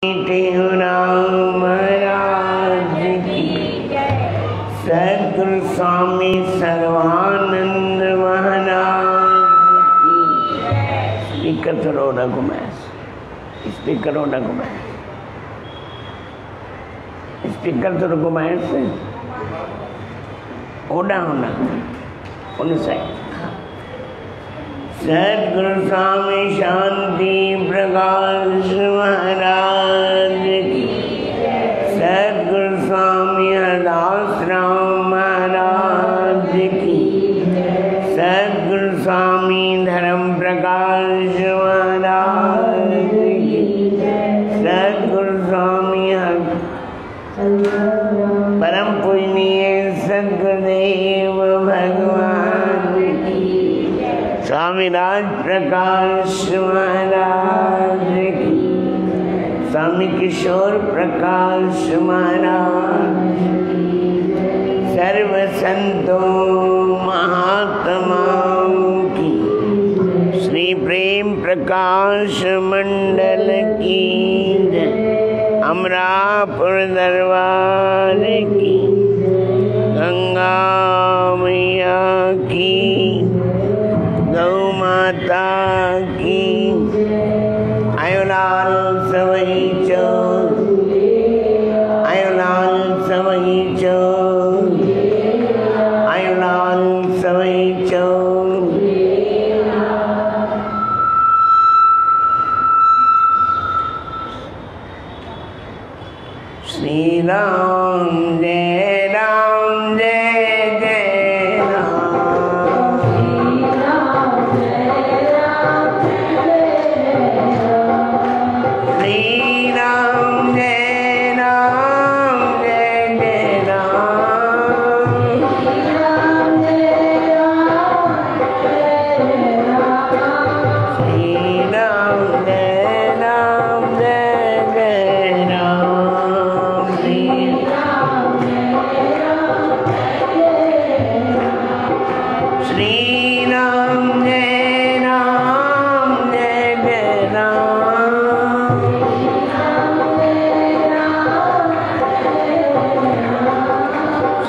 राम महाराज की सद्गुरु स्वामी सर्वानंद महाराज की। स्पीकर तो रोड़ा घुमाए, स्पीकर रोड़ा घुमाए, स्पीकर तो घुमाए से ओडा होना उन साइड। सद्गुरु स्वामी शांति प्रकाश महाराज की, सद्गुरु स्वामी हरदास राम महाराज की, सद्गुरु स्वामी धर्म प्रकाश महाराज की, सद्गुरु स्वामी परम पूजनीय सद्गुरुदेव भगवान की, स्वामी राज प्रकाश महाराज की, स्वामी किशोर प्रकाश महाराज की, सर्व संतों महात्माओं की, श्री प्रेम प्रकाश मंडल की जय, अमरापुर दरबार की, गंगा मैया की, गौ माता की, आयोलाल सवई चौर, आयोलाल सवई चौर, आयोलाल सवई चौर। श्री राम जय राम जय जय राम, श्री राम जय राम जय जय राम, श्री राम जय राम जय जय राम, श्री राम जय राम जय जय राम, श्री राम जय राम जय जय राम,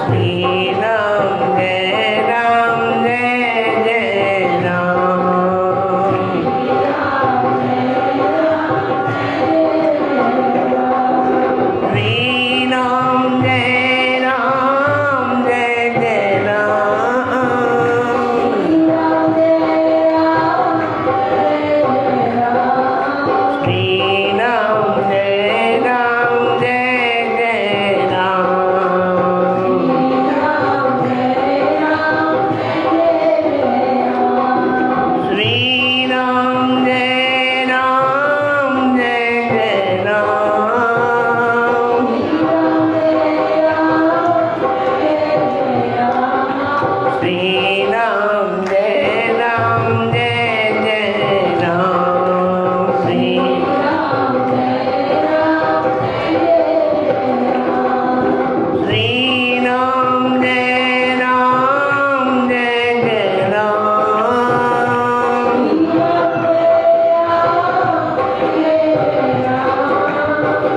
श्री राम जय राम जय जय राम, श्री राम जय राम जय जय राम, श्री राम जय राम जय जय राम, श्री राम जय राम जय जय राम, श्री राम जय राम जय जय राम,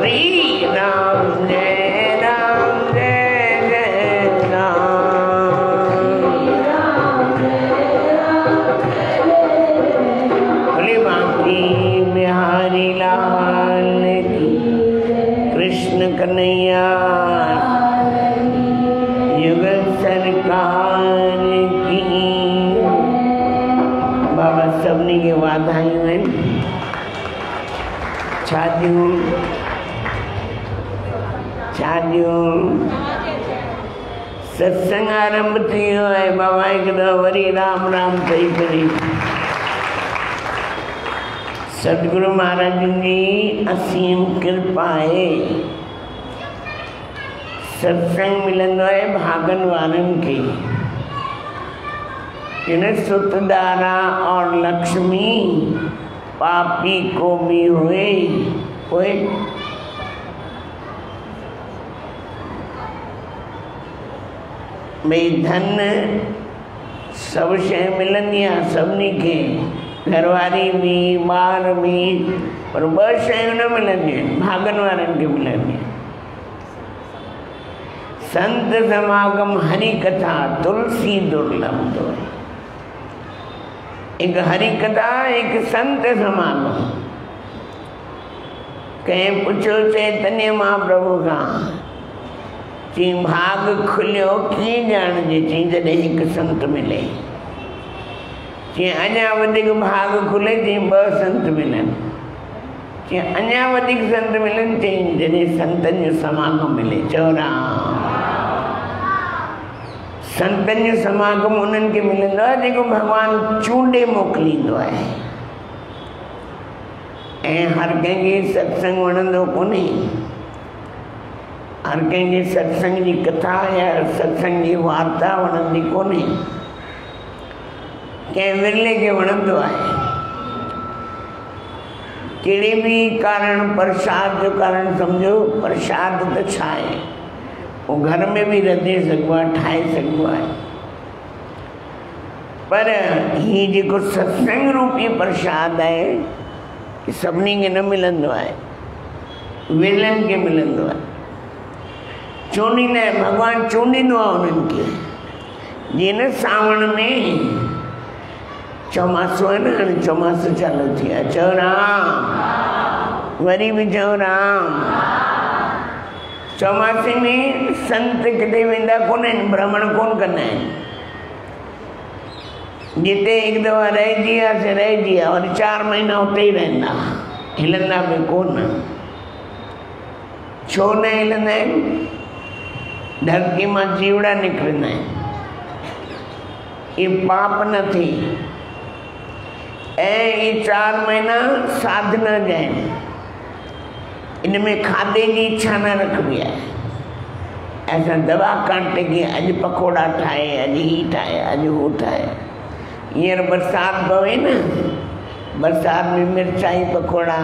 श्री राम जय राम जय जय राम, बोले बांकी बिहारी लाल की, कृष्ण कन्हैया युगल सरकार की। बाबा सबनी के वाधायूं आहिनि, शादियूं सत्संग आरंभ थी वियो आहे। बाबा हिकु दफ़ो वरी राम राम चई करे सतगुरु महाराज जी असीम कृपा आहे। सत्संग मिलंदो आहे भागन वारनि खे। इन सुतदारा और लक्ष्मी पापी को भी हुए भई धन सब शइ मिलंदी आहे सभिनी खे, घरवारी भी, ॿार भी, पर ॿ शयूं न मिलंदियूं आहिनि, भागनि वारनि खे मिलंदियूं आहिनि। संत समागम हरि कथा तुलसी दुर्लभ तो। एक हरि कथा एक संत समागम। कहीं पूछो चैतन्य महाप्रभु का ची भाग खुलियो कीअं ॼाणिजे, चई जॾहिं हिकु संत मिले। चई अञा वधीक भाग खुले, चई ॿ संत मिलनि। चई अञा वधीक संत मिलनि, चई जॾहिं संतनि जो समागम मिले। चओ राम। संतनि जो समागम उन्हनि खे मिलंदो आहे जेको भॻवानु चूंडे मोकिलींदो आहे। ऐं हर कंहिंखे सत्संग वणंदो कोन्हे, हर कंहिंखे सत्संग जी कथा या सत्संग जी वार्ता वणंदी कोन्हे, कंहिं विरले खे वणंदो आहे। कहिड़े बि कारण, प्रसाद जो कारण सम्झो, प्रसाद त छा आहे, वो घर में भी रधे सघिबो आहे, ठाहे सघिबो आहे। पर ही जेको सत्संग रूपी प्रसाद आहे, सभिनी खे न मिलंदो आहे, विरलनि खे मिलंदो आहे। चूंडींदा आहे, भॻवानु चूंडींदो आहे उन्हनि खे। जीअं न सावण में चौमासो आहे न, हाणे चौमासो चालू थी आहे। चओ राम। वरी बि चओ राम। चौमासे में संत किथे वेंदा कोन आहिनि, भ्रमण कोन कंदा आहिनि। जिते हिकु दफ़ा रहिजी वियासीं रहिजी विया, वरी 4 महीना उते ई रहंदा, हिलंदा बि कोन। छो न हिलंदा आहिनि? धरती मां जीवड़ा निकिरंदा आहिनि, ये पाप न थिए। ऐं ये 4 महीना साधना जा आहिनि, इनमें खाधे की इच्छा न रखबी है। ऐसा दवा काटे की अज पकोड़ा ठाए, अज ही ठाए, अज वो ठाए। हींअर बरसात पवे न, बरसात में मिर्चाई पकोड़ा,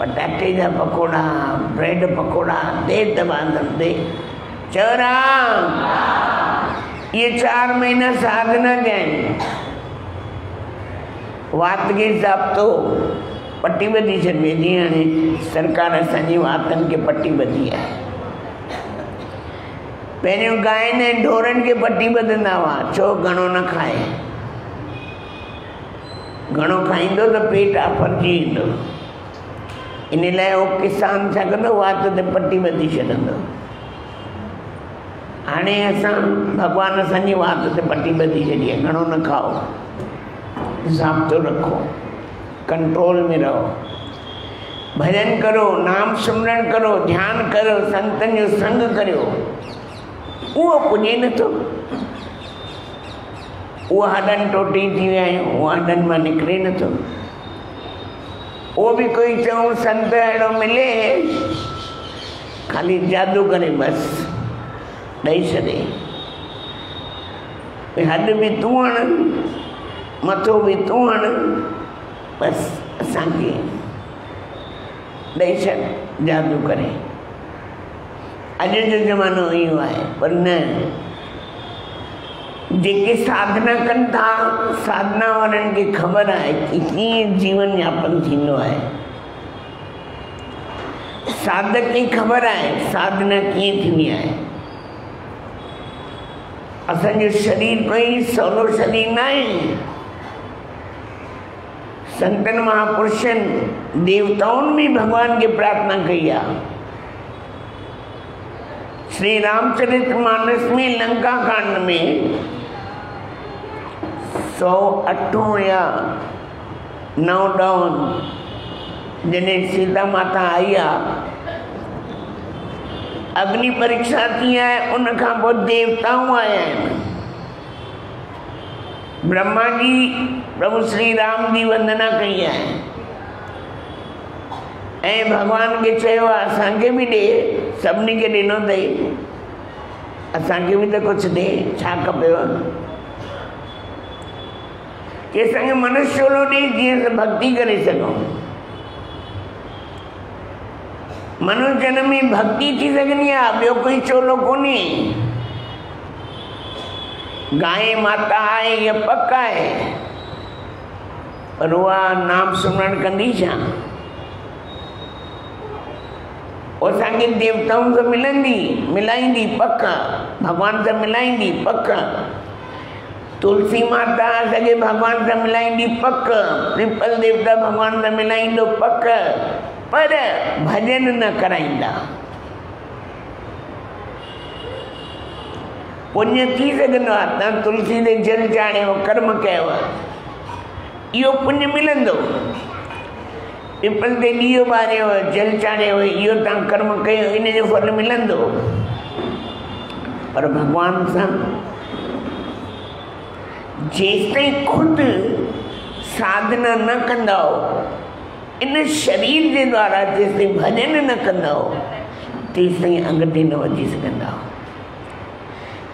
पटाटे जा पकोड़ा, ब्रेड पकोड़ा दे दबा दे। चओ राम। ये 4 महीना साधना जा आहिनि। वात के हिसाब तो पट्टी ॿधी छॾिबी। जीअं हाणे सरकार असांजी वातनि खे पट्टी ॿधी आहे। पहिरियों गांयुनि ऐं ढोरनि खे पट्टी ॿधंदा हुआ, छो? घणो न खाए, घणो खाईंदो त पेट आफरजी ईंदो। इन लाइ उहो किसान छा कंदो, वात ते पट्टी ॿधी छॾंदो। हाणे असां भॻवानु असांजी वात ते पट्टी ॿधी छॾी आहे, घणो न खाओ, हिसाब तो रखो, कंट्रोल में रहो, भजन करो, नाम सिमरन करो, ध्यान करो, संतन जो संग करो। वो पुॼे नथो। वो हॾनि टोटी थी विया आहियूं, वो हॾनि मां निकिरे नथो। वो भी कोई चऊं संत अहिड़ो मिले, खाली जादू करे बस ॾेई छॾे। हॾ बि तूं हण, मथो बि तूं हण, बस असांखे ॾेई छॾ जादू करे। अॼु जो ज़मानो इहो आहे। पर न, जेके साधना कनि था, साधना वारनि खे ख़बर आहे कि कीअं जीवन यापन थींदो आहे। साधक खे ख़बर आहे साधना कीअं थींदी आहे। असांजो शरीर कोई सवलो शरीर न आहे। संतन महापुरुषनि देवताउनि भी भगवान की प्रार्थना कई है। श्री रामचरितमानस में लंका कांड में 108 या 9 जॾहिं सीता माता आई आहे, अग्नि परीक्षा थी आहे, उन खां पोइ देवताऊं आया आहिनि। ब्रह्मा जी प्रभु श्री राम जी वंदना कई है, ऐं भगवान के चयो असांखे भी दे, सभिनी खे ॾिनो अथई, असांखे भी तो कुछ दे, छा खपेव? कि असांखे मनुष्य चोलो ॾे जीअं भक्ति करे सघूं। मनुष्य जन्म में भक्ति थी सघंदी आहे, ॿियो कोई चोलो कोन्हे। गाय माता है ये पक्का है, पर वह नाम सिमरन कंदी छा? अगे देवताओं से मिलाईंदी पक्का, भगवान से मिलाईंदी पक्का, तुलसी माता सगे भगवान से मिलाईंदी पक्का, पिपल देवता भगवान से मिलाईंदो पक्का, पर भजन न कराईंदा। पुण्य थी सघंदो आहे, तव्हां तुलसी ते जल चाढ़ियो, कर्म कयो, इहो पुण्य मिलंदो। पिपल ते ॾीओ ॿारियो, जल चाढ़ियो, इहो तव्हां कर्म कयो, इन जो फल मिलंदो। पर भगवान सां जेसिताईं खुद साधना न कंदो, इन शरीर जे द्वारा जेसिताईं भजन न कंदो, तेसिताईं अॻिते न वधी सघंदा।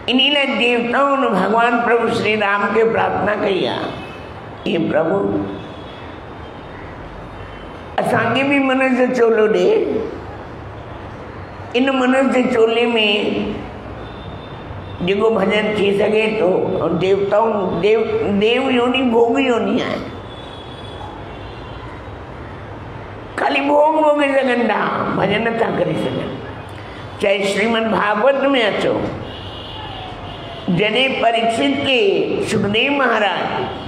इन लाइ देवताओं ने भगवान प्रभु श्री राम के प्रार्थना कई आहे, हे प्रभु असांखे भी मनुष्य चोलो दे, इन मनुष्य चोले में जो भजन थी सके तो। और देवताओं देव योनि भोग योनि है, खाली भोग भोगे सघनि था, भजन नथा करे सघनि। चाहे श्रीमद् भागवत में अचो, जॾहिं परीक्षित के सुखदेव महाराज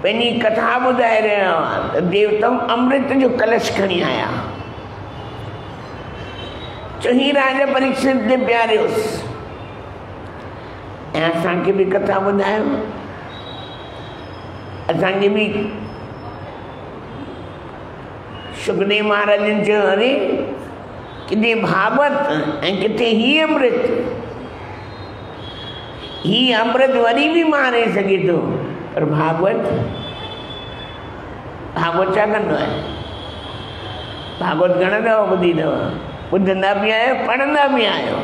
पंहिंजी कथा ॿुधाए रहिया हुआ त देवताऊं अमृत जो कलश खणी आया, चई राजा परीक्षित जे प्यारियोसि, ऐं असांखे बि कथा ॿुधायो, असांखे बि। सुखदेव महाराजनि चयो, अरे किथे भागवत ऐं किथे ही अमृत, ही अमृत वरी भी मारे सके तो, पर भागवत छा कंदो आहे? भागवत घणा दफ़ा ॿुधी अथव, ॿुधंदा बि आहियो, पढ़ंदा बि आहियो।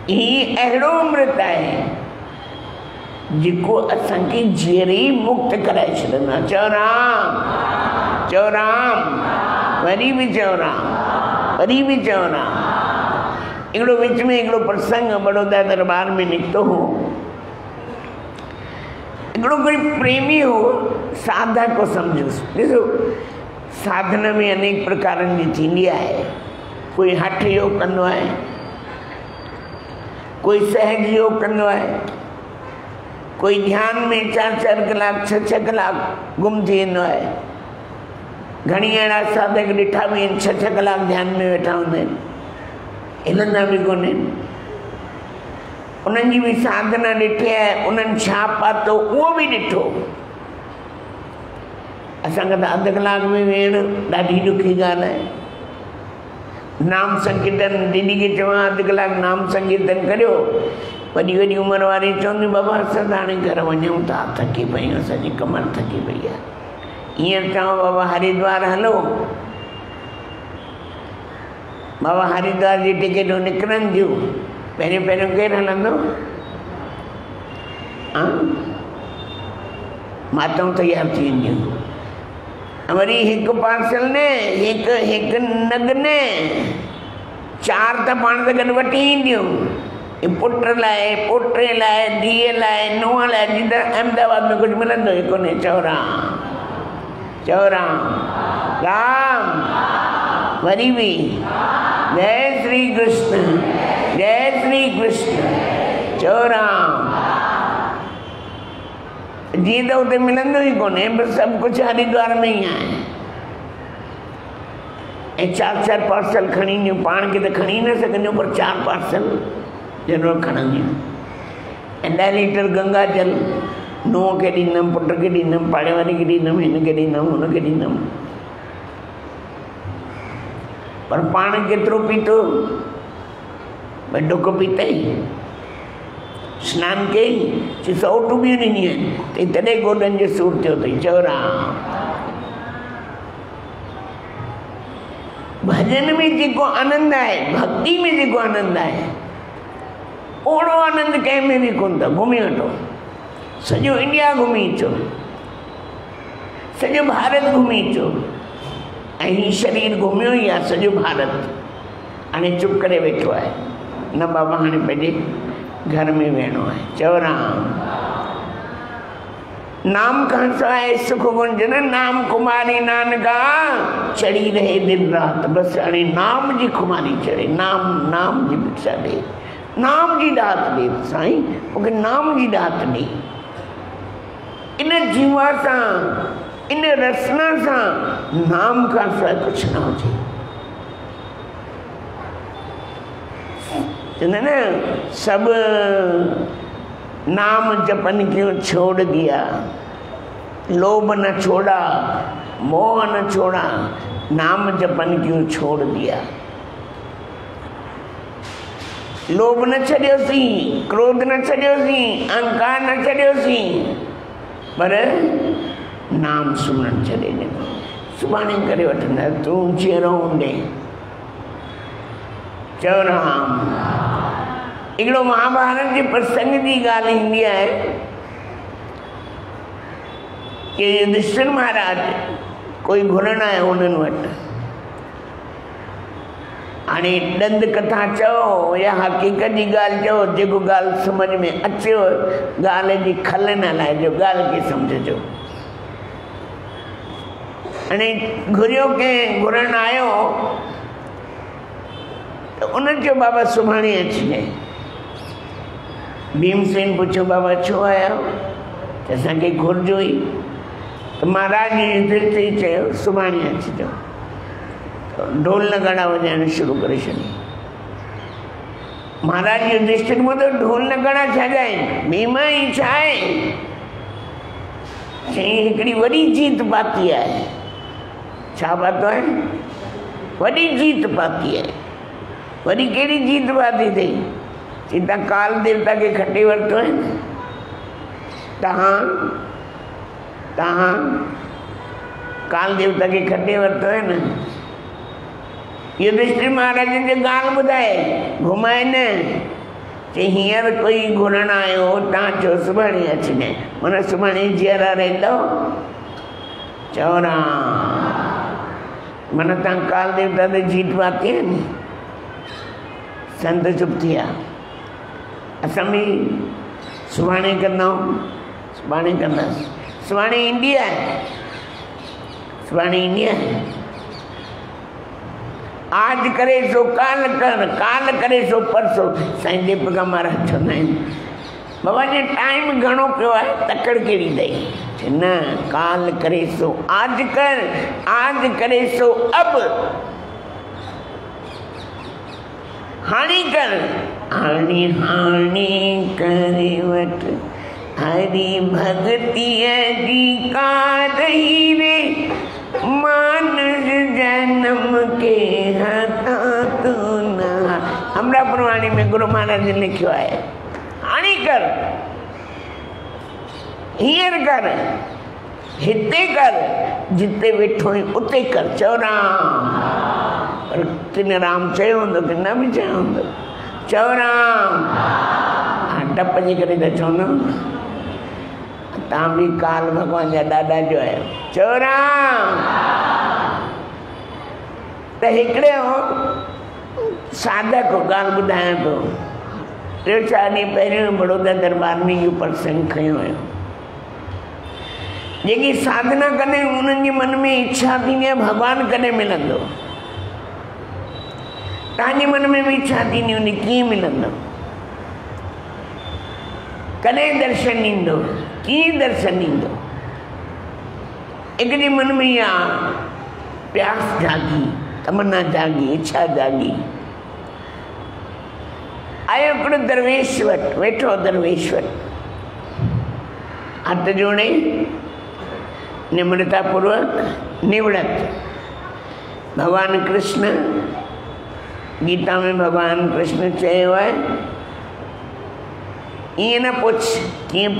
ही अहिड़ो अमृत आहे जेको असांखे जीअरे ई मुक्त कराए छॾंदो आहे। चओ राम, चओ राम, वरी बि चओ राम, वरी बि चओ राम। हिकिड़ो विच में हिकिड़ो प्रसंग बड़ौदा दरबार में निकितो हो। हिकिड़ो कोई प्रेमी हो, साधक को सम्झोसि। ॾिसो, साधना में अनेक प्रकारनि जी थींदी आहे। कोई हठ योग कंदो आहे, कोई सहज योग कंदो आहे, कोई ध्यान में 4-4 कलाक 6-6 कलाक गुम थी वेंदो आहे। घणी अहिड़ा साधक ॾिठा बि आहिनि 6-6 कलाक ध्यान में वेठा हूंदा आहिनि, हिलंदा भी कोन। उन्हनि जी भी साधना ॾिठी आहे, उन्हनि छा पातो उहो भी ॾिठो। असांखे त अधु कलाक में वेहण ॾाढी ॾुखी ॻाल्हि आहे। नाम संकीर्तन दीदी खे चवां, अधु कलाक नाम संकीर्तन करियो, वॾी वॾी उमिरि वारी चवंदी बाबा असां त हाणे घर वञूं था, थकी पयूं, असांजी कमर थकी पई आहे। ईअं चवां बाबा हरिद्वार हलो, बाबा हरिद्वार जी टिकेटूं निकिरनि थियूं, पहिरियों केरु हलंदो? माताऊं तयार थी वेंदियूं। वरी हिकु पार्सल ने, हिकु नग ने, 4 त पाण सां गॾु वठी ईंदियूं। पुट लाइ, पोटे लाइ, धीअ लाइ, नुंहं लाइ। जिते अहमदाबाद में कुझु मिलंदो ई कोन्हे। चओ राम, चओ राम, राम, वरी भी जय श्री कृष्ण, जय श्री कृष्ण, चओ राम। जीअं त उते मिलंदो ई कोन्हे, बसि सभु कुझु हरिद्वार में ई आहे। ऐं 4-4 पार्सल खणी ईंदियूं। पाण खे त खणी न सघंदियूं, पर 4 पार्सल ज़रूरु खणंदियूं। ऐं 10 लीटर गंगा जल नुंहं खे ॾींदमि, पुट खे ॾींदमि, पाड़े वारे खे ॾींदमि, हिन खे ॾींदमि, हुन खे ॾींदमि। पर पाण केतिरो पीतो? भई ढुक पीतई, स्नान कई, 100 टुबियूं ॾिनियूं आहिनि, तॾहिं गोॾनि जो सूर थियो अथई। चओ राम। भजन में जेको आनंद आहे, भक्ति में जेको आनंद आहे, ओड़ो आनंद कंहिं में बि कोन अथव। घुमी वठो, सॼो इंडिया घुमी अचो, सॼो भारत घुमी अचो। ऐं हीउ शरीर घुमियो ई आहे सॼो भारत, हाणे चुप करे वेठो आहे। न बाबा हाणे पंहिंजे घर में वेहणो आहे। चओ राम। नाम कहाँ से आए सुख गुंजन नाम कुमारी नानका चढ़ी रहे दिन रात बस हाणे नाम जी खुमारी चढ़े नाम नाम जी भिक्षा दे नाम जी दात दे साईं मूंखे नाम जी दात ॾे इन जीवा सां इन रसना सां नाम खां सवाइ कुझु न हुजे चवंदा न सब नाम जपन क्यों छोड़ दिया लोभ न छोड़ा मोह न छोड़ा नाम जपन क्यों छोड़ दिया लोभ न छॾियोसी क्रोध न छॾियोसी अहंकार न छॾियोसी पर नाम सुमरन छॾे ॾिनो सुभाणे करे वठंदा तूं जहिड़ो हूंदे चओ राम हिकिड़ो महाभारत जे प्रसंग जी ॻाल्हि ईंदी आहे कि युधिष्ठिर महाराज कोई घुरण आयो उन्हनि वटि हाणे ॾंद कथा चओ या हक़ीक़त जी ॻाल्हि चओ जेको ॻाल्हि सम्झ में अचेव ॻाल्हि जी खल न लाहिजो ॻाल्हि खे सम्झजो हाणे घुरियो कंहिं घुरण आयो त उन चयो बाबा सुभाणे अचिजांइ भीमसेन पुछो बाबा छो आया त असांखे घुर्ज हुई त महाराज युधिष्ठिर चयो सुभाणे अचिजो ढोल नगाड़ा वॼाइण शुरू करे छॾी महाराज युधिष्ठिर ॿुधो ढोल नगाड़ा छा आहिनि भीम ई छा आहे चई हिकिड़ी वॾी जीत पाती आहे छा पातो आहे वॾी जीत पाती आहे वॾी कहिड़ी जीत पाती अथई सीता काल देवता के खटे वरतो है तहां काल देवता के खटे वरतो है न युधिष्ठिर महाराज ने ॻाल्हि ॿुधाए घुमाए न चई हींअर कोई घुरण आयो तव्हां चयो सुभाणे अचिजांइ माना सुभाणे जीअरा रहंदव चओ माना तव्हां काल देवता ते जीत पाती है नी संत चुप थी विया असां बि सुभाणे कंदाऊं सुभाणे कंदासीं सुभाणे ईंदी आहे सुभाणे ईंदी आहे आज करे सो काल कर काल करे सो परसो साईं दीपका महाराज चवंदा आहिनि बाबा जी टाइम घणो पियो आहे तकड़ कहिड़ी अथई न काल करे सो आज कर आज करे सो अब हाणी कर हाणी हाणी करे वठ हरी भगतीअ जी का रही रे मानस जन्म के हथा तू न हमरा पुरवाणी में गुरु महाराज ने लिखियो आहे हाणी कर हींअर कर हिते कर जिते वेठो आहीं उते कर चओ राम पर तिन राम चयो हूंदो कि न बि चयो हूंदो चओ राम हा टप जे करे त चओ न तव्हां बि काल भॻवान जा ॾाॾा जो आहियो चओ राम त हिकिड़े साधक ॻाल्हि ॿुधायां पियो 3-4 ॾींहं पहिरियों बड़ौदा दरबार में इहो प्रसंग खयो हुयो जेकी साधना कॾहिं उन्हनि जे मन में इच्छा थींदी आहे भॻवानु कॾहिं मिलंदो तव्हांजे मन में भी इच्छा थींदी हूंदी कीअं मिलंदो कॾहिं दर्शन ॾींदो कीअं दर्शन ॾींदो हिकु ॾींहुं मन में इहा प्यास जागी तमन्ना जागी इच्छा जागी आयो हिकिड़ो दरवेश वटि वेठो दरवेश वटि हथ जोड़े निम्रता पूर्वक निवृत भगवान कृष्ण गीता में भगवान कृष्ण चयो है ईअं न पुछ कीअं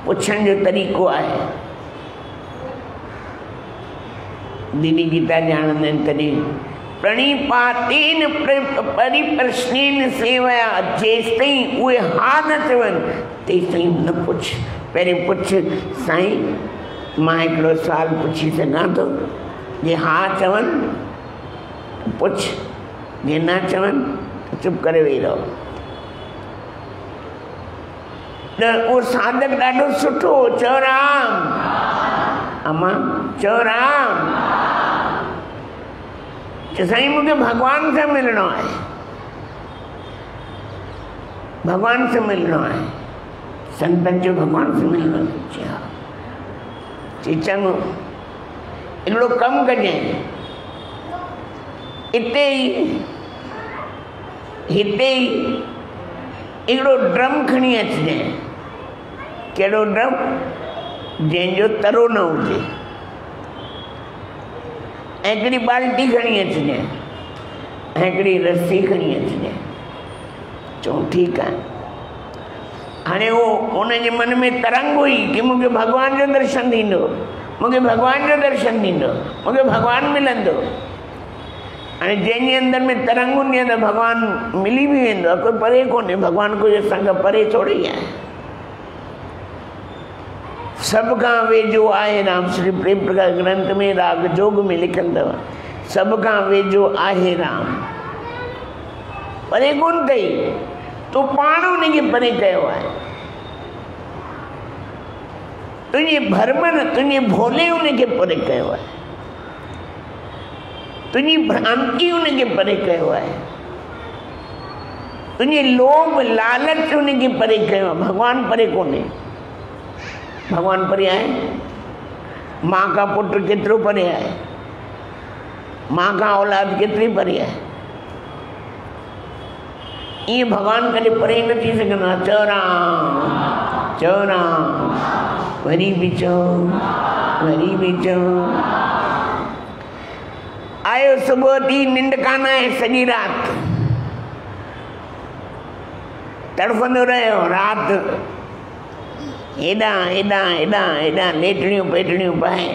पुछण जो तरीक़ो आहे दीदी गीता ॼाणंदा आहिनि तॾहिं प्रणिपातेन परिप्रश्नेन सेवया जेसिताईं उहे हा न चवनि तेसिताईं न पुछ पहिरीं पुछ साईं मां हिकिड़ो सुवालु पुछी सघां थो जे हा चवनि पुछ जे न चवनि त चुप करे वेही रहो वो साधक ॾाढो सुठो चओ राम अम्मा चओ राम साईं मूंखे भगवान से मिलणो आहे भगवान से मिलणो आहे संतन जो भगवान से मिलणो चङो हिकिड़ो कमु कजांइ हिते ई हिकिड़ो ड्रम खणी अचिजांइ कहिड़ो ड्रम जंहिंजो तरो न हुजे ऐं हिकिड़ी बाल्टी खणी अचिजांइ ऐं हिकिड़ी रस्सी खणी अचिजांइ चऊं ठीकु आहे हाणे उहो उनजे मन में तरंग हुई कि मूंखे भॻवान जो दर्शन थींदो मूंखे भॻवान जो दर्शन थींदो मूंखे भॻवान मिलंदो हाणे जंहिंजे अंदरि में तरंग हूंदी आहे त भॻवानु मिली बि वेंदो आहे कोई परे कोन्हे भॻवानु कोई असांखां परे थोरी आहे सब खां वेझो आहे राम श्री प्रेम प्रकाश ग्रंथ में राग जोग में लिखल अथव सब खां वेझो आहे राम परे कोन अथई तूं पाण उनखे परे कयो आहे तुंहिंजे भरमन तुंहिंजे भोले उनखे परे कयो आहे तुंहिंजी भ्रांति उनखे परे कयो आहे तुंहिंजे लोभ लालच उनखे परे कयो आहे भॻवानु परे कोन्हे भगवान परे आहे माँ का पुत्र केतिरो परे आहे माँ का औलाद केतिरी परे आहे ईअं भगवान कॾहिं परे न थी सघंदो आहे चओ राम वरी बि चओ आयो सुबुह थी निंड कान आहे सॼी राति तड़फंदो रहियो राति हेॾां हेॾां हेॾां हेॾां लेटड़ियूं पेटड़ियूं पाए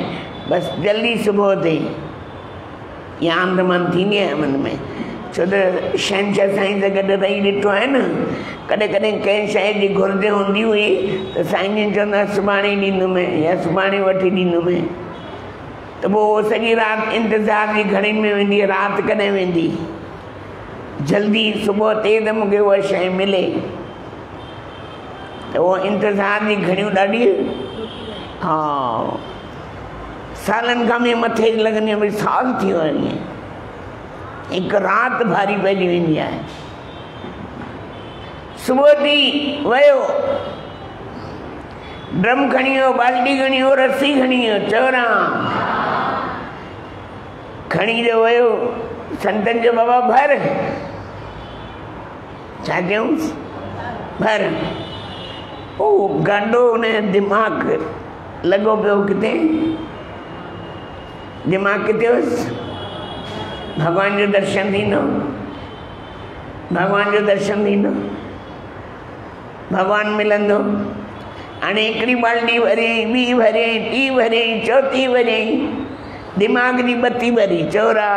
बसि जल्दी सुबुह थिए या आंदमान थींदी आहे मन में छो त शहंशाह साईं सां गॾु रही ॾिठो आहे न कॾहिं कॾहिं कंहिं शइ जी घुर्ज हूंदी हुई त साईं जन चवंदा सुभाणे ॾींदुमि या सुभाणे वठी ॾींदुमि त पोइ सॼी राति इंतज़ार जी घड़ियुनि में वेंदी राति कॾहिं वेंदी जल्दी सुबुह थिए त मूंखे उहा शइ मिले तो वो इंतज़ार जी घड़ियूं ॾाढी हा सालनि खां में मथे लॻंदी भई साल थी वियो आहे हिकु राति भारी पइजी वेंदी आहे सुबुह थी वियो ड्रम खणी वियो बाल्टी खणी वियो रस्सी खणी वियो चओ राम खणी जो वियो संतनि जो बाबा भर छा चयूंसि भर ओ गांडो उन दिमाग़ लॻो पियो किथे दिमाग़ किथे हुयसि भगवान जो दर्शन थींदो भगवान जो दर्शन थींदो भगवान मिलंदो हाणे हिकिड़ी बाल्टी भरे ॿी भरे टी भरे चौथी भरे दिमाग़ जी बत्ती भरी चोरा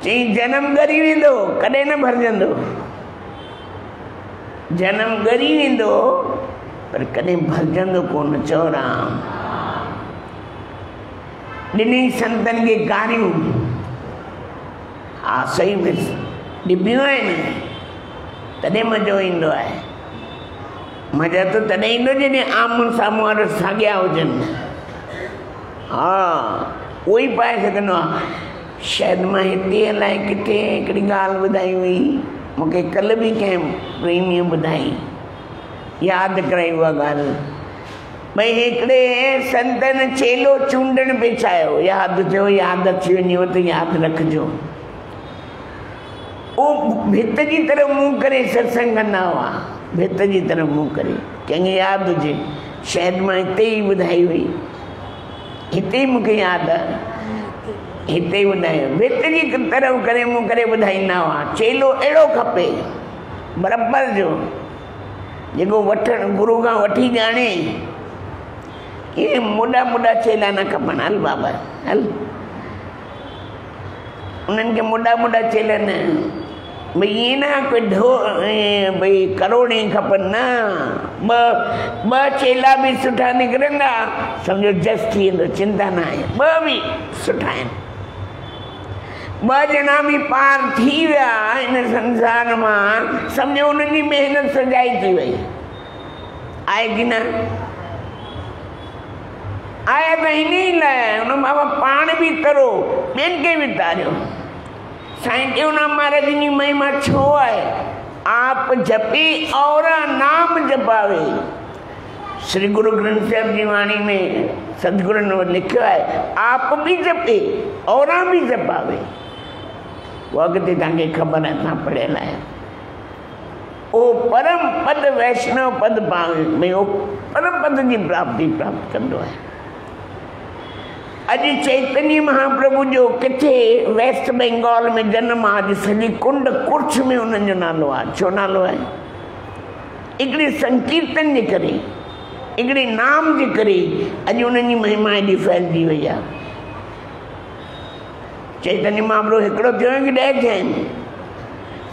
चई जनम ॻरी वेंदो कॾहिं न भरजंदो जन्म ॻरी वेंदो पर कॾहिं भरजंदो कोन चओ राम ॾिनई संतनि खे गारियूं हा सही में ॾिबियूं आहिनि तॾहिं मज़ो ईंदो आहे मज़ा त तॾहिं ईंदो जॾहिं आम्हूं साम्हूं वारा साॻिया हुजनि हा उहो ई पाए सघंदो आहे शायदि मां हिते अलाए किथे हिकिड़ी ॻाल्हि ॿुधाई हुई मूंखे कल्ह बि कंहिं प्रेमीअ ॿुधाई यादि कराई उहा ॻाल्हि भई हिकिड़े संतनि चेलो चूंडण पिचायो यादि थियो यादि अची वञेव त यादि रखिजो उहो भित जी तरफ़ मुंहुं करे सत्संग कंदा हुआ भित जी तरफ़ मुंहुं करे कंहिंखे यादि हुजे शायदि मां हिते ई ॿुधाई हुई हिते ई मूंखे यादि आहे हिते ई ॿुधायो भित जी तरफ़ करे मुंहुं करे ॿुधाईंदा हुआ चेलो अहिड़ो खपे बराबरि जो जेको वठणु गुरू खां वठी ॼाणे इहे मुॾा मुॾा चेला न खपनि हल बाबा हल उन्हनि खे मुॾा मुॾा चेला न भई ईअं न कोई भई करोड़े खपनि न ॿ चेला बि सुठा निकिरंदा सम्झो जस थी वेंदो चिंता न आहे ॿ बि सुठा आहिनि ॿ ॼणा बि पार थी विया इन संसार मां, सम्झो उन्हनि जी महिनत सजाई थी वई। आहे कि न? आया त इन ई लाइ हुन बाबा पाण बि तरो, ॿियनि खे बि तारियो। साईं टेऊंराम महाराज जी महिमा छो आहे? आप जपे और नाम जपावे। श्री गुरु ग्रंथ साहिब जी वाणी में सदगुरु ने लिखियो है, आप भी जपे और भी जपावे। वो अॻिते तव्हांखे ख़बर है, तव्हां पढ़ियल आहे। ओ परम पद वैष्णव पद पावे में वो परम पद की प्राप्ति प्राप्त कंदो है। अॼु चैतन्य महाप्रभु जो किथे वेस्ट बंगाल में जन्म आहे। अॼु सॼी कुंड कुर्छ में उन्हनि जो नालो आहे। छो नालो आहे? हिकिड़ी संकीर्तन जे करे, हिकिड़े नाम जे करे अॼु उन्हनि जी महिमा एॾी फैलिजी वई आहे। चैतन्य महाप्रभु हिकिड़ो थियो कि 10 थिया आहिनि।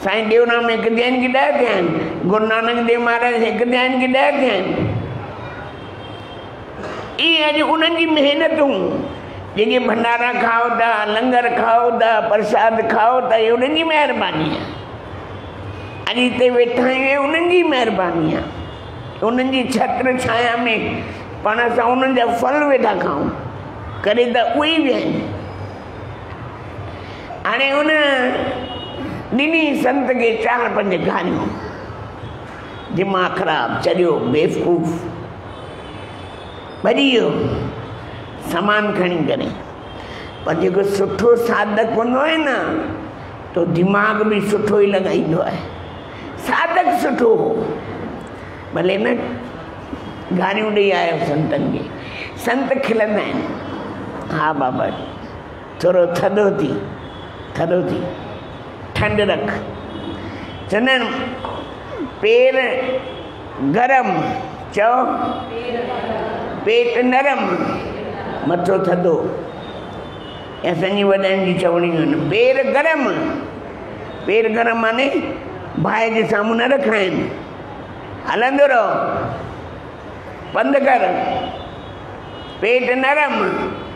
साईं टेऊंराम हिकु थिया आहिनि कि 10 थिया आहिनि। गुरु नानक देव महाराज हिकु थिया आहिनि कि 10 थिया आहिनि। इहे अॼु उन्हनि जी महिनतूं, जेके भंडारा खाओ था, लंगर खाओ था, प्रसाद खाओ था, ये उन्हनि जी महिरबानी आहे। अॼु हिते वेठा आहियूं, उन्हनि जी महिरबानी आहे। उन्हनि जी छत्र छाया में पाण असां उन्हनि जा फल वेठा खाऊं, करे त उहे ई आहिनि। हाणे उन ॾिनी संत खे 4-5 गालियूं, दिमाग़ ख़राब, चरियो, बेवकूफ़, भॼी वियो सामान खणी करे। पर जेको सुठो साधक हूंदो आहे न, तो दिमाग़ भी सुठो ई लॻाईंदो आहे। साधक सुठो हो, भले न गालियूं ॾेई आयो संतनि खे। संत खिलंदा आहिनि, हा बाबा थोरो थधो थी, ठंड रख। चवंदा आहिनि पेर गरम, चओ पेट नरम, मथो थधो। असांजी वॾनि जी चवणियूं आहिनि। पेर गरम माने भाई जे साम्हूं न रखाइनि, हलंदो रहो, पंधु कर। पेट नरम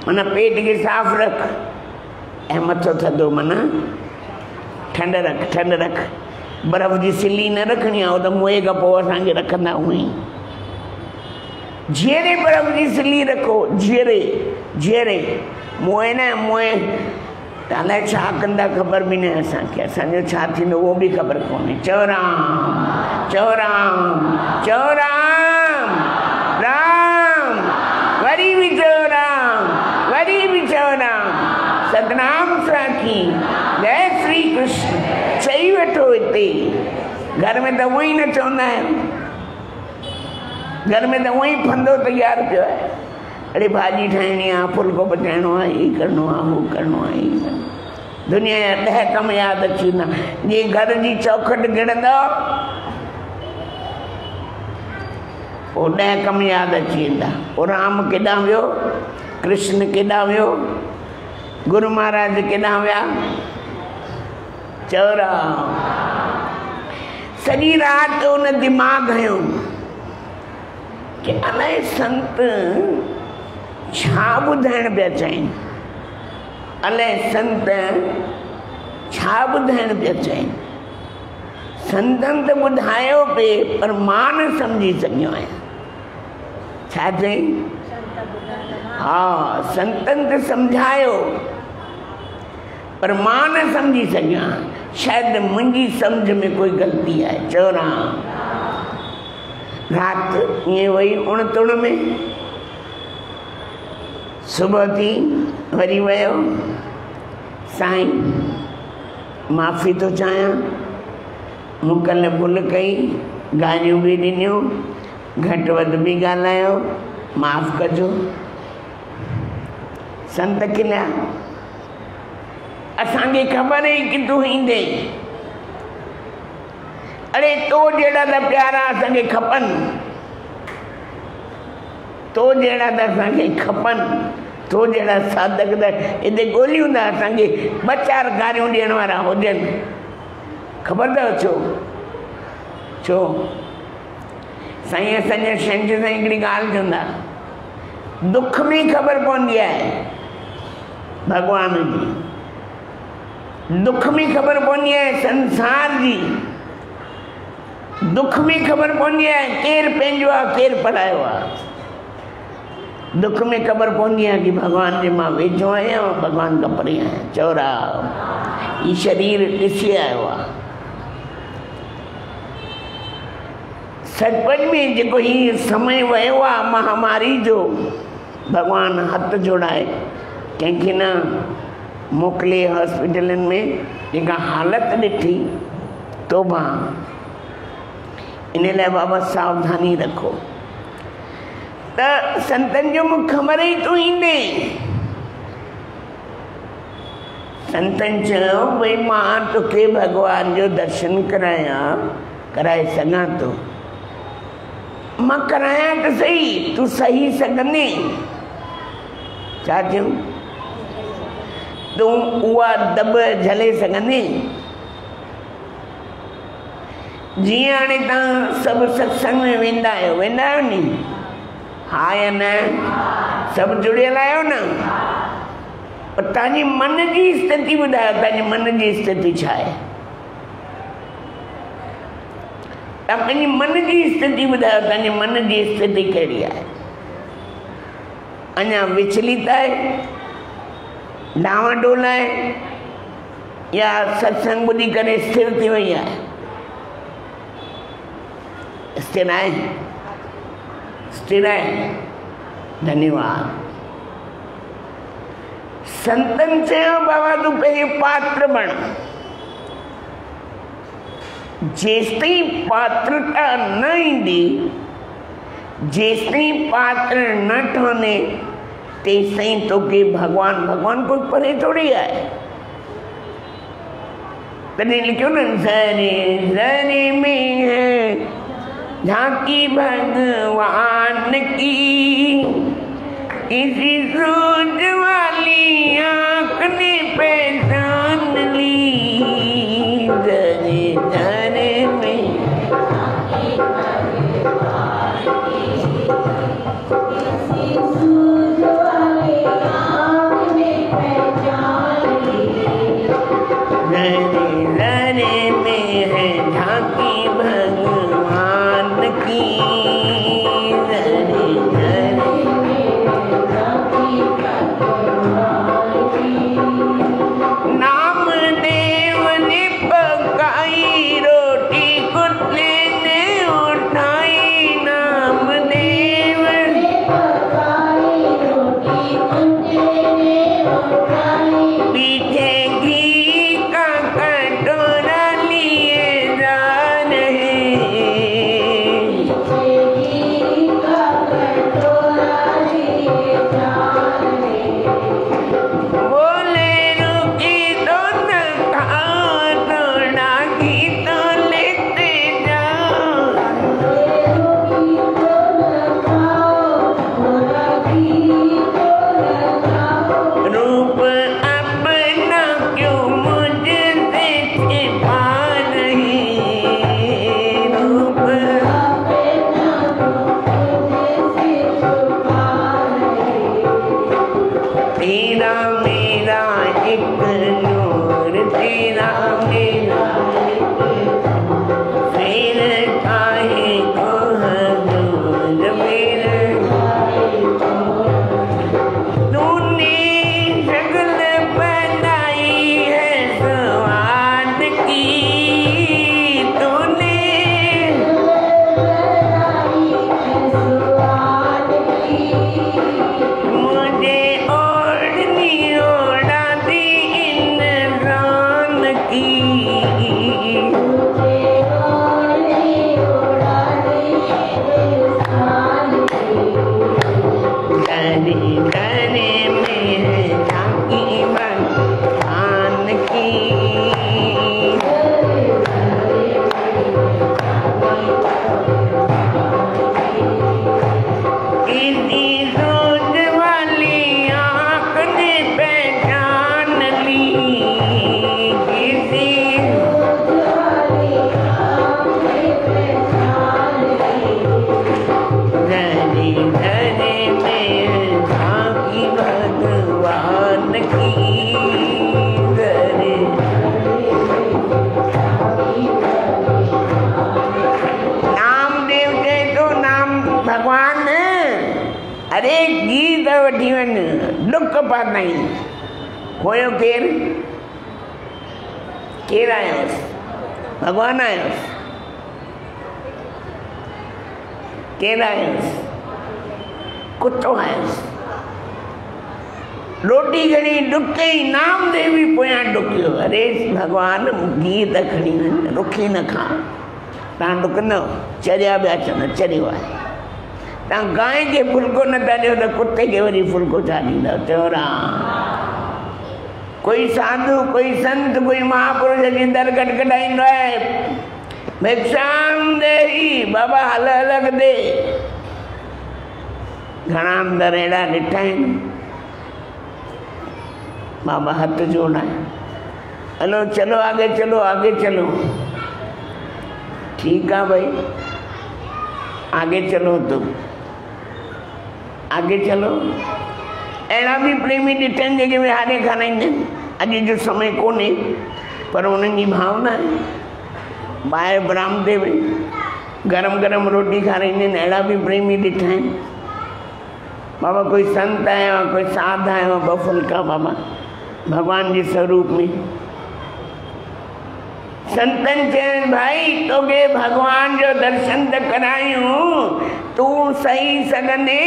माना पेट खे साफ़ रख, ऐं मथो थधो माना ठंड रख। बर्फ़ जी सिली न रखणी आहे, उहो त मुंहुं खां पोइ असांखे रखंदा हूअं ई। जीअरे बर्फ़ जी सिली रखो, जीअरे मुंहुं न मुंहुं अलाए छा कंदा ख़बर बि न असांखे। असांजो छा थींदो उहो बि ख़बर कोन्हे। चओ राम, राम, वरी बि चओ राम, सतनाम साखी, जय श्री कृष्ण चई वठो। हिते घर में त उहो ई न चवंदा आहिनि। घर में तो वही फंदो तैयार पियो है। अरे भाजी ठाहिणी आहे, फुल्को पचाइणो आहे, ये करिणो आहे, वो करिणो आहे। दुनिया जा 10 कम यादि अची वेंदा। जे घर जी चौखट गिणंदो पोइ 10 कम यादि अची वेंदा। पोइ राम केॾां वियो, कृष्ण केॾां वियो, गुरु महाराज केॾां विया, चओ राम। सॼी राति उन दिमाग़ हयो कि अलाए संत छा ॿुधाइण पिया चाहिनि, संतनि त ॿुधायो पिए पर मां न सम्झी सघियो आहियां। छा चई? हाँ, संतनि त सम्झायो पर मां न सम्झी सघियो आहियां। शायदि मुंहिंजी सम्झ में कोई ग़लती आहे। चओ राम। रात ये वही उण में सुबह थी वरी वयो, साईं माफ़ी तो चाहियां, मूं कल्ह भुल कई, गालियूं भी ॾिनियूं, घटि वधि भी ॻाल्हायो, माफ़ कजो। संत खिलिया। असांखे ख़बर है कि तू ईंदे। अरे तो जहिड़ा त प्यारा असांखे खपनि, तो जहिड़ा त असांखे खपनि, तो जहिड़ा साधक त हिते ॻोल्हियूं था असांखे 2-4 गारियूं ॾियण वारा हुजनि। ख़बर अथव छो? साईं असांजा शंख साईं हिकिड़ी ॻाल्हि चवंदा, दुख में ख़बर पवंदी आहे भॻवान जी। दुख में खबर पवंदी आहे संसार जी, दुख में खबर पवंदी आहे केर पंहिंजो आहे केर परायो आहे। दुख में खबर पवंदी आहे कि भगवान जे मां वेझो आहियां, भगवान खां परे आहियां। चौरा ई शरीर ॾिसी आयो आहे। सचपच में जेको ही समय वियो आहे महामारी जो, भगवान हथ जोड़ाए कंहिंखे न मोकिले हॉस्पिटलनि में, जेका हालत ॾिठी तोबा। इन लाइ बाबा सावधानी रखो। त संतनि जो मूं ख़बर ई तूं ईंदे। संतनि चयो भई मां तोखे भगवान जो दर्शन कराए सघां थो। मां करायां त सही, तूं सही सघंदे। छा चयो? तूं उहा दॿ झले सघंदे? जीअं हाणे तव्हां सभु सत्संग में वेंदा आहियो नी? हा या न? सभु जुड़ियल आहियो न? पर तव्हांजी मन जी स्थिति ॿुधायो, तव्हांजे मन जी स्थिति छा आहे? तव्हां पंहिंजी मन जी स्थिति ॿुधायो, तव्हांजे मन जी स्थिति कहिड़ी आहे? अञा विचलित आहे, डावाडोल आहे, या सत्संग ॿुधी करे स्थिर थी वई आहे? स्थिर आहे? स्थिर आहे। धन्यवाद। संतन चयो बाबा तूं पंहिंजे पात्र बण। जेसिताईं पात्रता न ईंदी, जेसिताईं पात्र न ठहंदे, तेसिताईं तोखे भगवान कोई परे थोड़ी आहे। तॾहिं लिखियो न, ज़रे ज़रे में है झांकी भगवान की, किसी सूझ वाली आँख ने पहचान ली। ज़रे ज़रे में झांकी भगवान की। नाम देव ने पकाई रोटी, कुत्ते ने उठाई। नाम देव ने पकाई रोटी, कुत्ते ने उठाई। पीछे घी का कटोरा की कपा ताईं हुयो केरु? केरु आयोसि? भगवान आयोसि? केरु आयोसि? कुत्तो आयोसि। रोटी घणी ॾुकई, नामदेवी पोयां ॾुकियो। अरे भगवान घी त खणी वञ, रुखी न खा। तव्हां ॾुकंदव, चरिया ॿिया चवंदा चरियो आहे। तव्हां गांइ खे फुल्को नथा ॾियो त कुते खे वरी फुल्को छा ॾींदव? चओ कोई साधु, कोई संत, कोई महापुरुष जे दर खटखटाईंदो आहे, भिक्षाम देहि, बाबा हल हलक दे। घणा अंदर अहिड़ा ॾिठा आहिनि, बाबा हथ जोड़ाए, हलो चलो आगे चलो, आगे चलो। ठीक है भाई, आगे चलो, तुम आगे चलो। अहिड़ा बि प्रेमी ॾिठा आहिनि जेके विहारे खाराईंदा आहिनि। अॼु जो समय कोन्हे, पर उन्हनि जी भावना आहे। ॿाहिरि बरामदे में गरम गरम रोटी खाराईंदा आहिनि। अहिड़ा बि प्रेमी ॾिठा आहिनि। बाबा कोई संत आयो आहे, कोई साध आयो आहे, 2 फुल्का बाबा भगवान जे स्वरूप में। संतन चयनि भाई तोखे भगवान जो दर्शन त करायूं, तूं सही सघंदे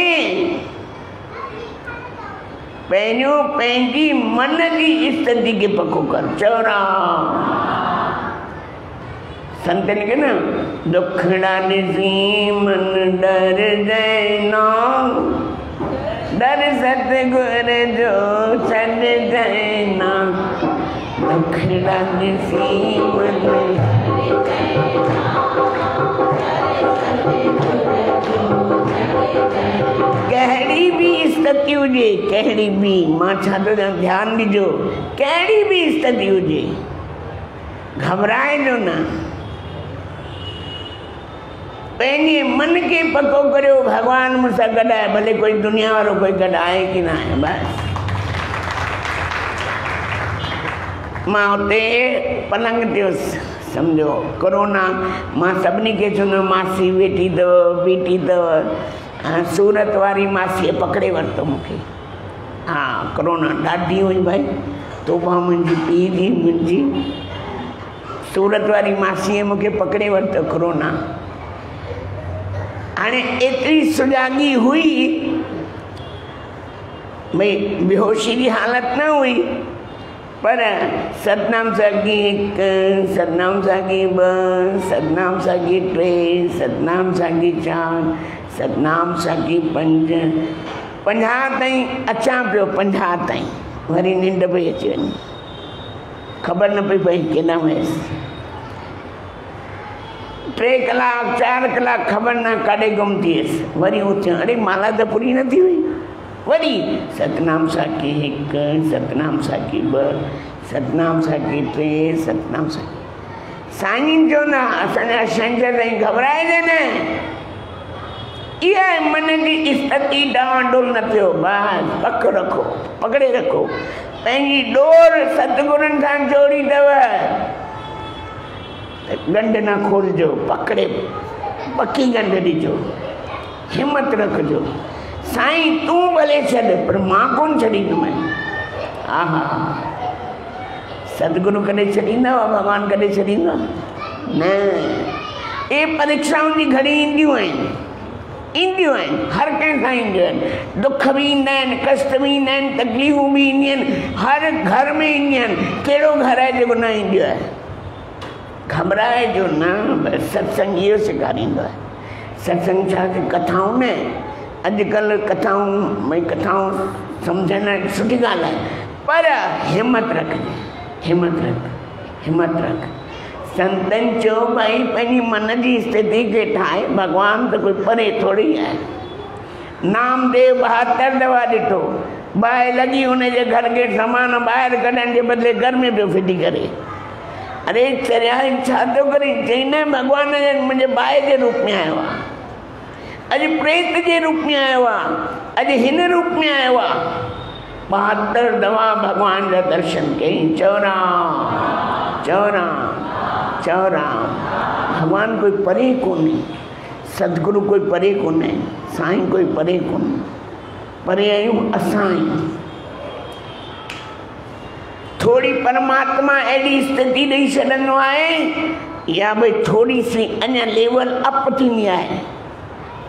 पहिरियों पंहिंजी मन जी स्थिति खे पको कर। चौरा संतन खे न दुखड़ा ॾिसी मन डर जैना, डर सतगुर जो छॾ जैना, दुखड़ा ॾिसी मन कहिड़ी बि स्थिति हुजे, कहिड़ी बि, मां छा थो चवां ध्यानु ॾिजो, कहिड़ी बि स्थिति हुजे घबराइजो न। पंहिंजे मन खे पको करियो, भगवान मूंसां गॾु आहे, भले कोई दुनिया वारो कोई गॾु आहे की न आहे। बसि मां हुते पलंग ते हुअसि, सम्झो कोरोना, मां सभिनी खे चवंदो मासी वेठी अथव, बीठी अथव। सूरत वारी मासीअ पकड़े वरितो मूंखे। हा कोरोना ॾाढी हुई भाई, तोबा मुंहिंजी पीउ जी, मुंहिंजी सूरत वारी मासीअ मूंखे पकड़े वरितो कोरोना। हाणे एतिरी सुजागी हुई भई बेहोशी जी हालत न हुई, पर सतनाम साखी 1, सतनाम साखी 2, सतनाम साखी 3, सतनाम साखी 4, सतनाम साखी 5, 50 ताईं अचां पियो, 50 ताईं वरी निंड पई अची वञे, ख़बर न पई पई केॾां वयसि। 3 कलाक 4 कलाक ख़बर न काॾे गुम थी वियसि। वरी उथियो, अरे माला त पूरी न थी हुई। वरी सतनाम साखी 1, सतनाम साखी 2, सतनाम साखी 3, सतनाम साखी। साईं जो न असांजा छंछर ताईं घबराइजे न, इहा मन जी स्थिति डांडोल न थियो। बसि पक रखो, पकड़े रखो, पंहिंजी डोर सतगुरुनि सां जोड़ी अथव, गंढ न खोलजो, पकड़े पकी गंढ ॾिजो, हिम्मत रखजो। साईं तूं भले छॾ, पर मां कोन छॾींदुमि। हा हा सतगुरु कॾहिं छॾींदा, भगवान कॾहिं छॾींदा न। ये परीक्षाऊं जी घड़ी ईंदियूं आहिनि, हर कंहिं सां ईंदियूं आहिनि। दुख बि ईंदा आहिनि, कष्ट बि ईंदा आहिनि, तकलीफ़ूं बि ईंदियूं आहिनि, हर घर में ईंदियूं आहिनि। कहिड़ो घर आहे जेको न ईंदियो आहे? घबराइजो न, बसि सत्संग इहो सेखारींदो आहे। सत्संग छा कथाऊं न, अॼुकल्ह कथाऊं भई कथाऊं सम्झण सुठी ॻाल्हि आहे, पर हिम्मत रखिजे, हिम्मत रख, हिम्मत रख। संतन चयो भाई पंहिंजी मन जी स्थिति खे ठाहे, भगवान त कोई परे थोड़ी आहे। नामदेव 72 दफ़ा ॾिठो, बाहि लॻी हुनजे घर खे सामान ॿाहिरि कढण जे बदिले घर में पियो फिटी करे। अरे चरिया छा थो करे? चई न भगवान मुंहिंजे बाहि जे रूप में आयो आहे, अॼु प्रेत जे रूप में आयो आहे, अॼु हिन रूप में आयो आहे। 72 दफ़ा भगवान जा दर्शन कई। चौरा भगवान कोई परे कोन्हे, सतगुरु कोई परे कोन्हे, साईं कोई परे कोन्हे। परे आहियूं असां आहियूं। थोड़ी परमात्मा एडी स्थिति ॾेई छॾंदो आहे या भाई थोड़ी सी अञा लेवल अप थींदी आहे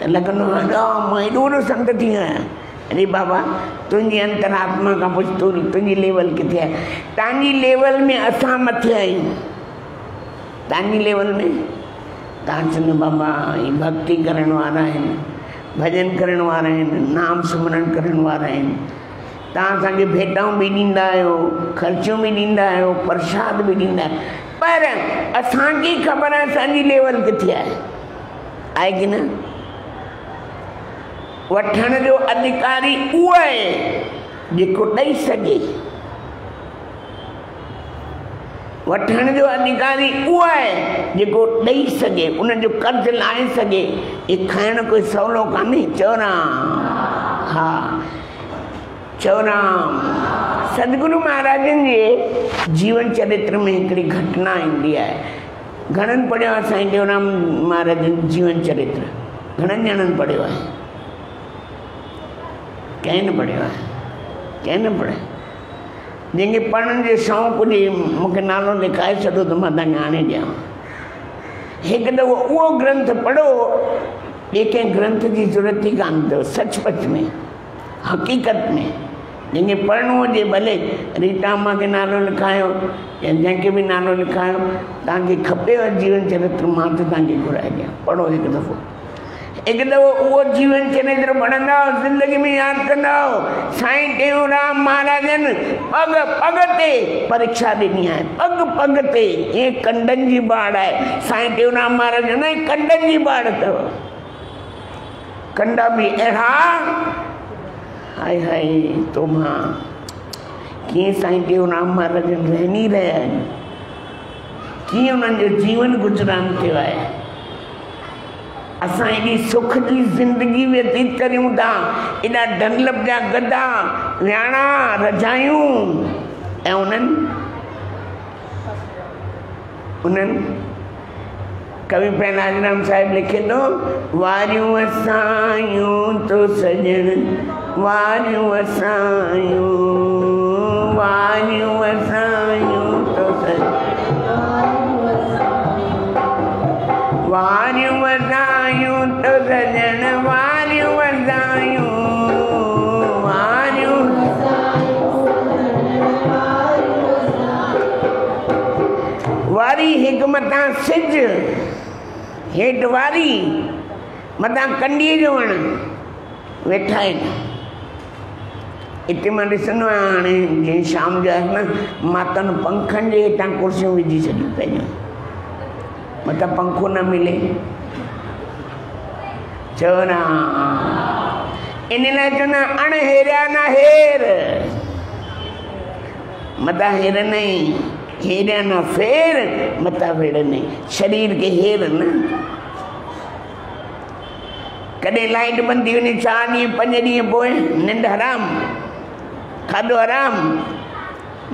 त लॻंदो आहे मां एॾो वॾो संत थी वियो आहियां। अरे बाबा तुंहिंजी अंतरात्मा खां पुछ तुंहिंजी लेवल किथे आहे? तव्हांजी लेवल में असां मथे आहियूं। तव्हांजी लेवल में तव्हां चवंदो बाबा ही भक्ति करण वारा आहिनि, भजन करण वारा आहिनि, नाम सिमरन करण वारा आहिनि। तव्हां असांखे भेटाऊं बि ॾींदा आहियो, ख़र्चूं बि ॾींदा आहियो, प्रसाद बि ॾींदा आहियो, पर असांखे ख़बर आहे असांजी लेवल किथे आहे की न? वठण जो अधिकारी उहो आहे जेको ॾेई सघे। वठण जो अधिकारी उहो आहे जेको ॾेई सघे, उनजो कर्ज़ लाहे सघे। ये खाइण कोई सवलो कान्हे। चौराम हा चौराम। सदगुरु महाराजन जे जीवन चरित्र में हिकिड़ी घटना ईंदी आहे। घणनि पढ़ियो आहे साईं टेऊंराम महाराजन जीवन चरित्र? घणनि ॼणनि पढ़ियो आहे? कंहिं न पढ़ियो आहे? कंहिं न पढ़े? जंहिंखे पढ़ण जो शौक़ु हुजे मूंखे नालो लिखाए छॾो त मां तव्हांखे आणे ॾियां। हिकु दफ़ो उहो ग्रंथ पढ़ो, ॿिए कंहिं ग्रंथ जी ज़रूरत ई कान अथव। सचपच में हक़ीक़त में जंहिंखे पढ़णो हुजे भले रीटा अम्मा खे नालो लिखायो या जंहिंखे बि नालो लिखायो, तव्हांखे खपेव जीवन चरित्र मां त तव्हांखे घुराए ॾियां। पढ़ो हिकु दफ़ो। हिकु दफ़ो उहो जीवन चरित्र पढ़ंदव, ज़िंदगी में यादि कंदव। साईं टेऊंराम महाराजन पग पग ते परीक्षा ॾिनी आहे। पग पग ते ये कंडनि जी बाड़ आहे। साईं टेऊंराम महाराजन कंडनि जी बाड़ अथव। कंडा बि अहिड़ा हाय हाय तोमा कीअं साईं टेऊंराम महाराजन रहनी रहिया आहिनि, कीअं उन्हनि जो जीवन गुज़रान थियो आहे। असां एॾी सुख जी ज़िंदगी व्यतीत करियूं था, एॾा डनलप जा गदा वियाणा रजायूं, ऐं उन्हनि कवि पहनाजराम साहिब लिखे थो, वारियूं असायूं तो सजण, वारियूं असायूं, वारियूं असायूं तो सजण, वारियूं असायूं तो सजण, वारियूं असायूं, वारियूं वारी हिकु मथां सिज, हेठि वारी, मथां कंडीअ जो वण वेठा आहिनि। हिते मां ॾिसंदो आहियां हाणे जीअं शाम जो आहे न, मातनि पंखनि जे हेठां कुर्सियूं विझी छॾियूं पंहिंजूं, मतिलबु पंखो न मिले। चवना इन लाइ चवंदा अणहेरिया न हेर, मथां हेर नहीं, हेरिया न फेर, मथां फेर नहीं। शरीर के हेर न। कॾहिं लाइट बंदि थी वञे 4 ॾींहं 5 ॾींहं पोइ निंड हराम, खाधो हराम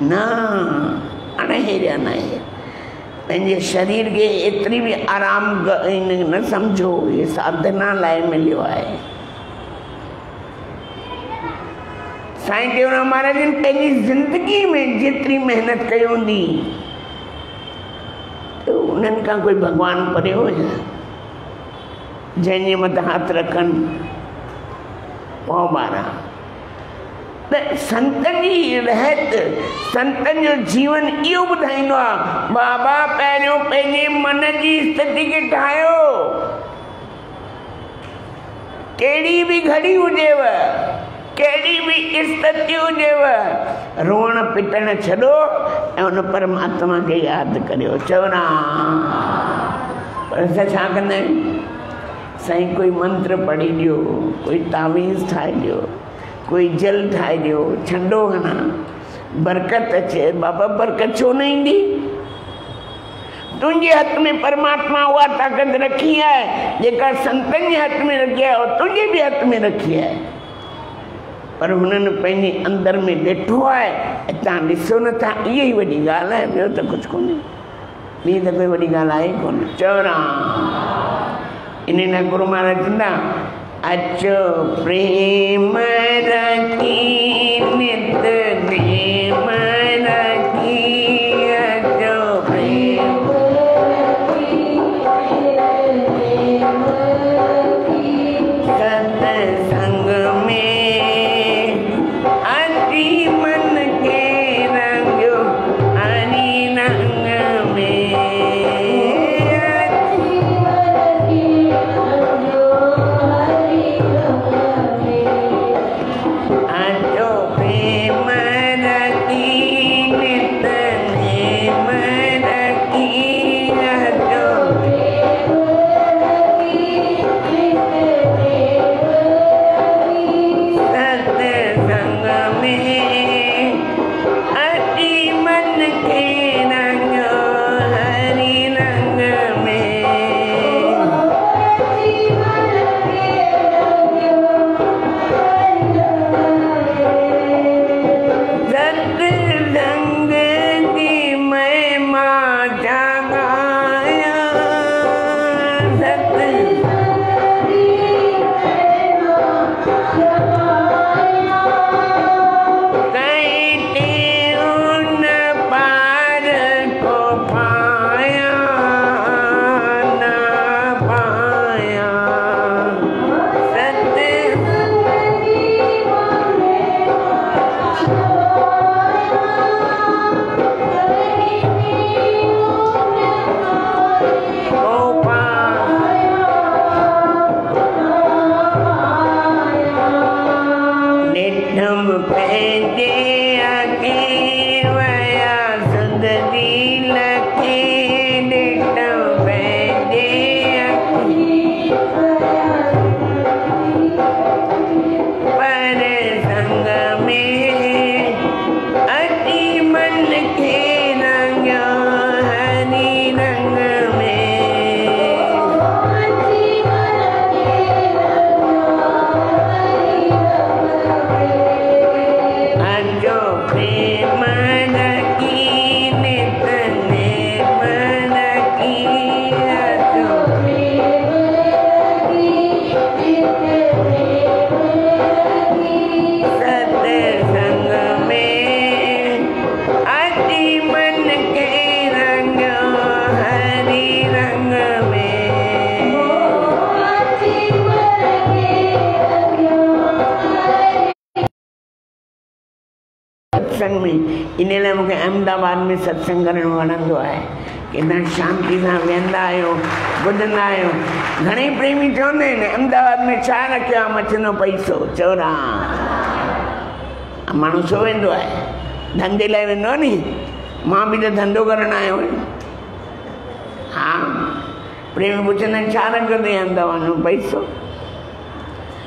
न, अणहेरिया न हेर। पंहिंजे शरीर खे एतिरी बि आराम न सम्झो, ये साधना लाइ मिलियो आहे। साईं टेऊंराम महाराजन पंहिंजी ज़िंदगी में जेतिरी महिनत कई हूंदी, त उन्हनि खां कोई भॻवानु परे हुजे जंहिंजे मथां हथ रखनि पाउ ॿारहं। त संतनि जी रहत, संतनि जो जीवन इहो ॿुधाईंदो आहे, बाबा पहिरियों पंहिंजे मन जी स्थिति खे ठाहियो। कहिड़ी बि घड़ी हुजेव, कहिड़ी बि स्थिति हुजेव, रोअण पिटण छॾो ऐं उन परमात्मा खे यादि करियो। चवना पर असां छा कंदा आहियूं? साईं कोई मंत्र पढ़ी ॾियो, कोई तावीज़ ठाहे ॾियो, कोई जल ठाहे ॾियो, छंडो हणा, बरकत अचे। बाबा बरकत छो न ईंदी? तुंहिंजे हथ में परमात्मा उहा ताक़त रखी आहे जेका संतनि जे हथ में रखी आहे और तुंहिंजे बि हथ में रखी आहे, पर हुननि पंहिंजे अंदर में ॾिठो आहे ऐं तव्हां ॾिसो नथा। इहा ई वॾी ॻाल्हि आहे, ॿियो त कुझु कोन्हे, ॿी त कोई वॾी ॻाल्हि आहे कोन। चवरा इन लाइ गुरु महाराज चवंदा, अचो प्रेम रखी नित नेम रखी के रंग हरी रंग में सत्संग की महिमा जगाया सत्संग में इन लाइ मूंखे अहमदाबाद में सत्संग करणु वणंदो आहे कि तव्हां शांति सां वेहंदा आहियो ॿुधंदा आहियो। घणेई प्रेमी चवंदा आहिनि अहमदाबाद में छा रखियो आहे मचंदो पैसो चोरा माण्हू छो वेंदो आहे धंधे लाइ वेंदो आहे नी मां बि त धंधो करणु आयो आहियां। हा प्रेमी पुछंदा आहिनि छा रखियो अथई अहमदाबाद में पैसो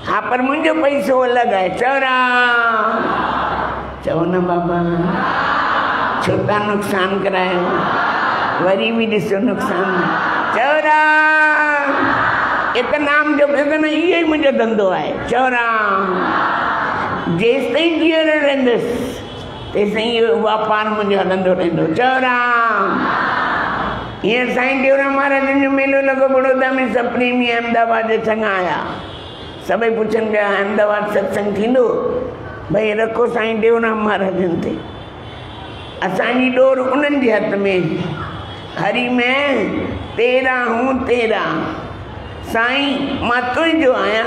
हा पर मुंहिंजो पैसो अलॻि आहे चोरा चओ न बाबा छो था नुक़सान करायो वरी बि ॾिसो नुक़सान चोरा इतनाम जो न इहो ई मुंहिंजो धंधो आहे चोरा जेसि ताईं जीअर रहंदुसि तेसि ताईं इहो वापारु मुंहिंजो हलंदो रहंदो चोरा। हींअर साईं टेऊराम महाराजनि जो मेलो लॻो बड़ौदा में सभु प्रेमी अहमदाबाद जे चङा आया सभई पुछनि पिया अहमदाबाद सत्संग थींदो भई रखो साईं टेऊराम महाराजनि ते असांजी डोर उन्हनि जे हथ में हरी में तेरा हूं तेरा साईं मां तुंहिंजो आहियां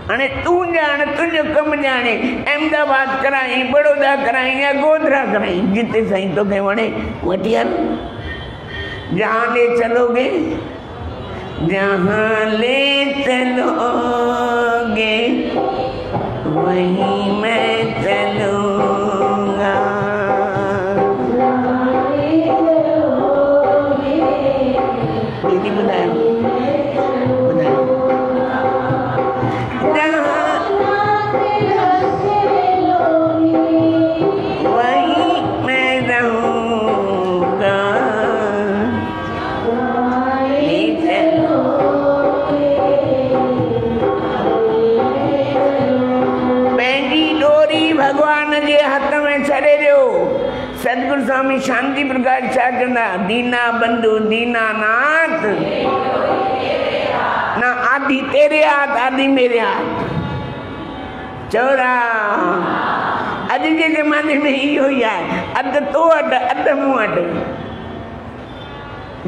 हाणे तूं ॼाण तुंहिंजो कमु ॼाणे अहमदाबाद कराई बड़ौदा कराई या गोधरा कराई जिते साईं तोखे वणे वठी हल जहाँ ले चलोगे जहाँ ले चलोगे वहीं मैं चलूँगा। दीदी बताओ वहीं मैं रहूँगा भगवान जे हथ में छड़े ॾियो। सतगुरु स्वामी शांति प्रकाश छा चवंदा दीना बंधु दीनानाथ ना आदि तेरे हाथ आदि मेरे हाथ चोरा अॼु जे ज़माने में इहो ई आहे अधु तो वटि अधु मूं वटि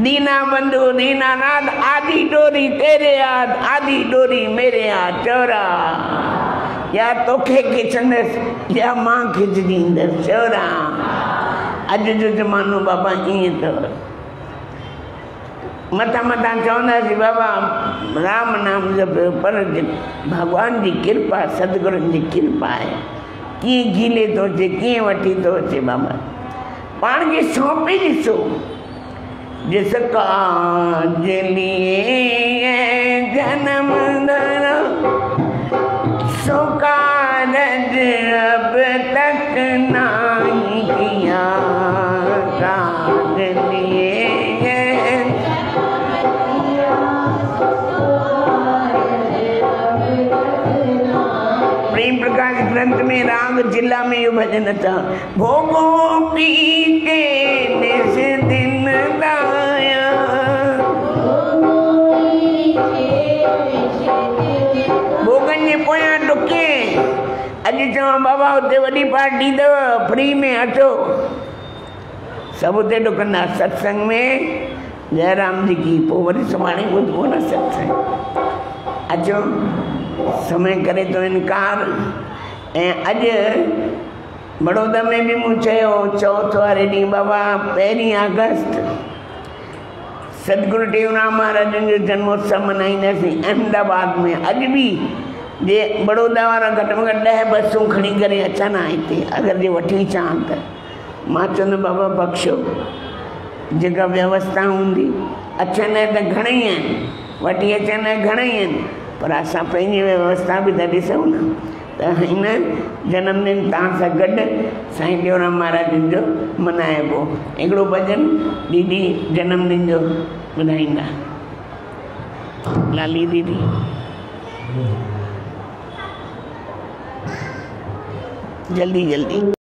दीना बंधु दीनानाथ आदि डोरी तेरे हाथ आदि डोरी मेरे हाथ चोरा या तोखे खिचंदसि या मां खिचंदसि चोरा। अॼु जो ज़मानो बाबा ईअं अथव मथां मथां चवंदासीं बाबा राम नाम जपियो पर भगवान जी कृपा सतगुरुनि जी कृपा आहे कीअं गीले थो अचे कीअं वठी थो अचे बाबा पाण खे सौंपे ॾिसो जिस काज लिए जन्म धरा सो कारज अब तक नहीं किया में राग जिला में यो भजन था। भोगो पी के निस दिन दाया, भोगन जे पोयां डुके। अॼु चवां बाबा हुते वॾी पार्टी अथव, फ्री में अचो, सब उते डुकंदा सत्संग में। जयराम जी की पोइ वरी सुभाणे ॿुधबो न सत्संग। अचो, समय करे तो इनकार। ऐं अॼु बड़ौदा में भी मूं चयो, चौथ वारे ॾींहुं बाबा 1 अगस्त सतगुरु टेऊराम महाराजन जो जन्मोत्सव मनाईंदासीं अहमदाबाद में। अॼु भी जे बड़ौदा वारा घटि में घटि 10 बसूं खणी करे अचनि हा हिते, अगरि जे वठी अचां त। मां चवंदो बाबा बख़्शो, जेका व्यवस्था हूंदी। अचनि त घणेई आहिनि, वठी अचनि घणेई आहिनि, पर असां पंहिंजी व्यवस्था बि त ॾिसूं न। त हिन जन्मदिन तव्हां सां गॾु साईं टेऊराम महाराजन जो मनाइबो। हिकिड़ो भॼन दीदी जन्मदिन जो ॿुधाईंदा, लाली दीदी। जल्दी जल्दी।